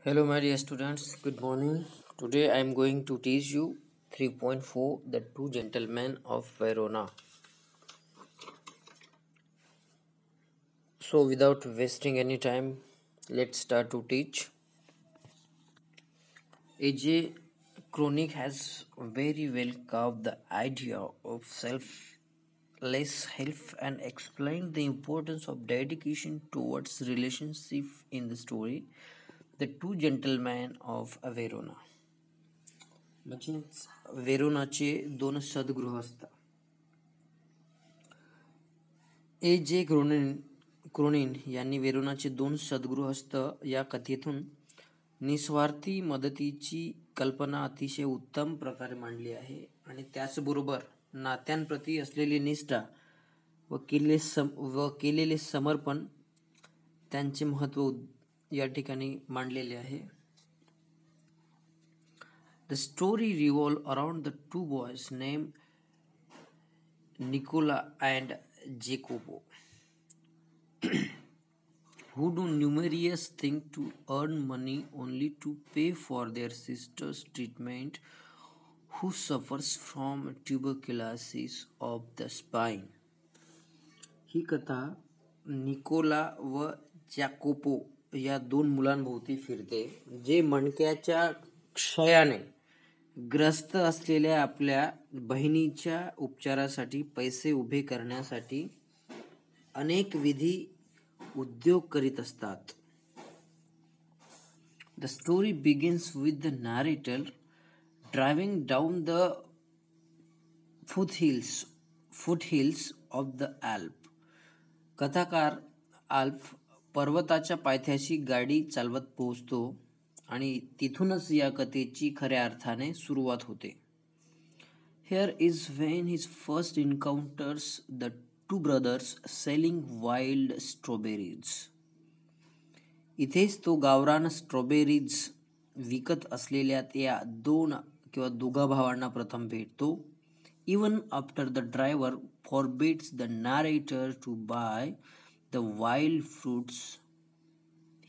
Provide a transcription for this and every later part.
Hello, my dear students. Good morning. Today I am going to teach you 3.4 The Two Gentlemen of Verona. So, without wasting any time, let's start to teach. A.J. Kronig has very well carved the idea of selfless help and explained the importance of dedication towards relationship in the story The Two Gentlemen of Verona. म्हणजेच वेरोनाचे दोन सद्गृहस्थ A.J. Cronin यांनी वेरोनाचे दोन सद्गृहस्थ या कथेतून निस्वार्थी मदतीची कल्पना अतिशय उत्तम प्रकारे मांडली आहे आणि त्याचबरोबर नात्यांप्रती असलेली निष्ठा व केलेले समर्पण त्यांचे महत्त्व या ठिकाणी मांडलेले आहे. The story revolves around the two boys named Nicola and Jacopo who do numerous things to earn money only to pay for their sister's treatment who suffers from tuberculosis of the spine. ही कथा Nicola व जॅकोपो या दोन मुलांभोवती फिरते जे मणक्याच्या क्षयाने ग्रस्त असलेल्या आपल्या बहिणीच्या उपचारासाठी पैसे उभे करण्यासाठी अनेक विधी उद्योग करीत असतात. The story begins with the narrator driving down the foothills of the Alps. कथाकार आल्प पर्वताच्या पायथ्याशी गाडी चालवत पोहोचतो आणि तिथूनच या कथेची खऱ्या अर्थाने सुरुवात होते. Here is when he first encounters the two brothers selling wild strawberries. इथेच तो गावरान स्ट्रॉबेरीज विकत असलेल्या त्या दोघा भावांना प्रथम भेटतो. Even after the driver forbids the narrator to buy the wild fruits,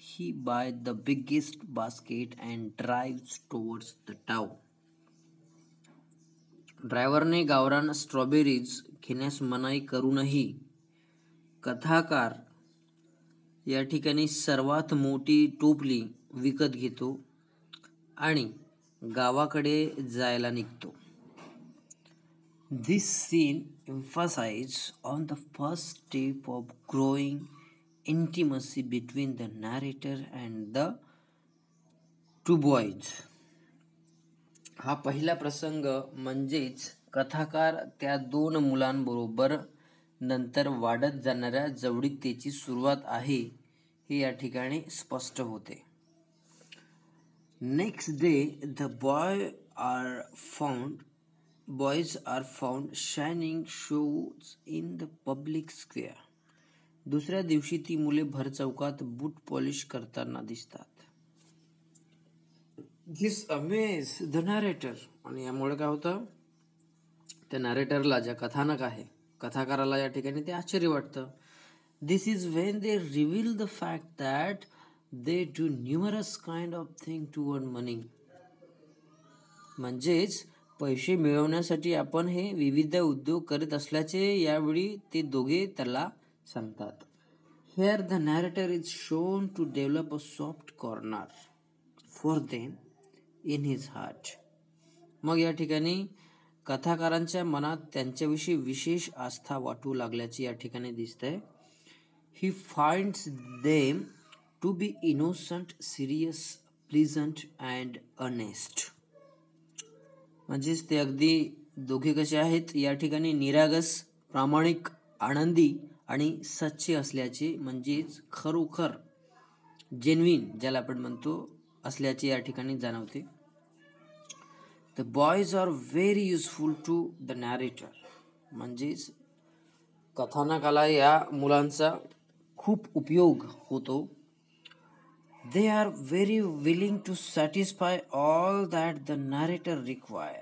he buys the biggest basket and drives towards the town. ड्रायव्हरने गावरान स्ट्रॉबेरीज घेण्यास मनाई करूनही कथाकार या ठिकाणी सर्वात मोठी टोपली विकत घेतो आणि गावाकडे जायला निघतो. This scene emphasizes on the first step of growing intimacy between the narrator and the two boys. हा पहिला प्रसंग म्हणजेच कथाकार त्या दोन मुलांबरोबर नंतर वाढत जाणाऱ्या जवळीकतेची सुरुवात आहे हे या ठिकाणी स्पष्ट होते. Next day the boys are found shining shoes in the public square. दुसऱ्या दिवशी ती मुले भर चौकात बूट पॉलिश करताना दिसतात. This amazed the narrator. आणि यामुळे काय होतं, त्या नॅरेटरला ज्या कथानक आहे कथाकाराला या ठिकाणी ते आश्चर्य वाटतं. This is when they reveal the fact that they do numerous kind of things to earn money. म्हणजेच पैसे मिळवण्यासाठी आपण हे विविध उद्योग करीत असल्याचे यावेळी ते दोघे त्याला सांगतात. Here the narrator is shown to develop a soft corner for them in his heart. मग या ठिकाणी कथाकारांच्या मनात त्यांच्याविषयी विशेष आस्था वाटू लागल्याचे या ठिकाणी दिसतंय. He finds them to be innocent, serious, pleasant and earnest. म्हणजेच ते अगदी दोघे कसे आहेत या ठिकाणी निरागस, प्रामाणिक, आनंदी आणि सच्चे असल्याचे म्हणजेच खरोखर जेन्युइन ज्याला आपण म्हणतो असल्याचे या ठिकाणी जाणवते. The boys are very useful to the narrator. म्हणजेच कथानकाला या मुलांचा खूप उपयोग होतो. They are very willing to satisfy all that the narrator require.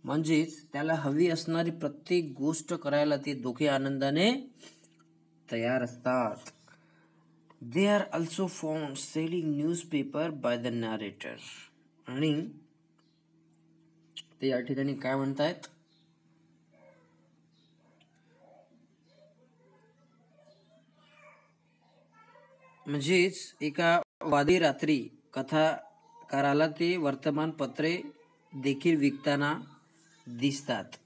म्हणजेच त्याला हवी असणारी प्रत्येक गोष्ट करायला ते दोघे आनंदाने तयार असतात. They are also found selling newspaper by the narrator. आणि ते या ठिकाणी काय म्हणतायत, म्हणजेच एका वादळी रात्री कथाकाराला ते वर्तमानपत्रे देखील विकताना दिसतात.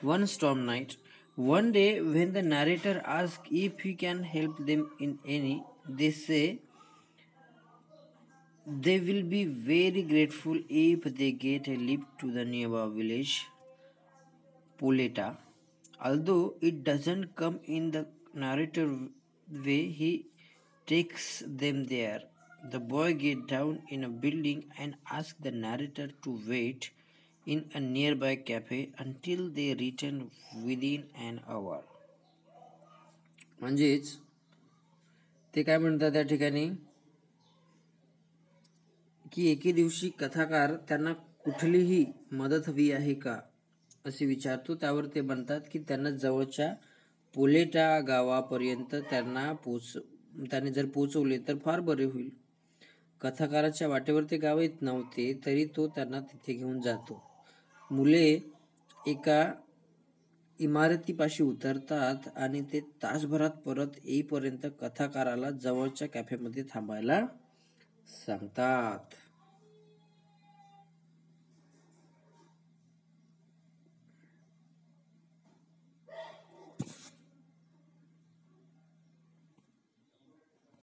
One storm night, one day when the narrator asks if he can help them in any, they say they will be very grateful if they get a lift to the nearby village, Poleta. Although it doesn't come in the narrator way, he takes them there. The boy gets down in a building and asks the narrator to wait in a nearby cafe until they return within an hour. म्हणजेच ते काय म्हणतात त्या ठिकाणी की एके दिवशी कथाकार त्यांना कुठलीही मदत हवी आहे का असे विचारतो. त्यावर ते म्हणतात की त्यांना जवळच्या पोलेटा गावापर्यंत त्याने जर पोचवले तर फार बरे होईल. कथाकाराच्या वाटेवर ते गाव येत नव्हते तरी तो त्यांना तिथे घेऊन जातो. मुले एका इमारतीपाशी उतरतात आणि ते तासभरात परत येईपर्यंत कथाकाराला जवळच्या कॅफेमध्ये थांबायला सांगतात.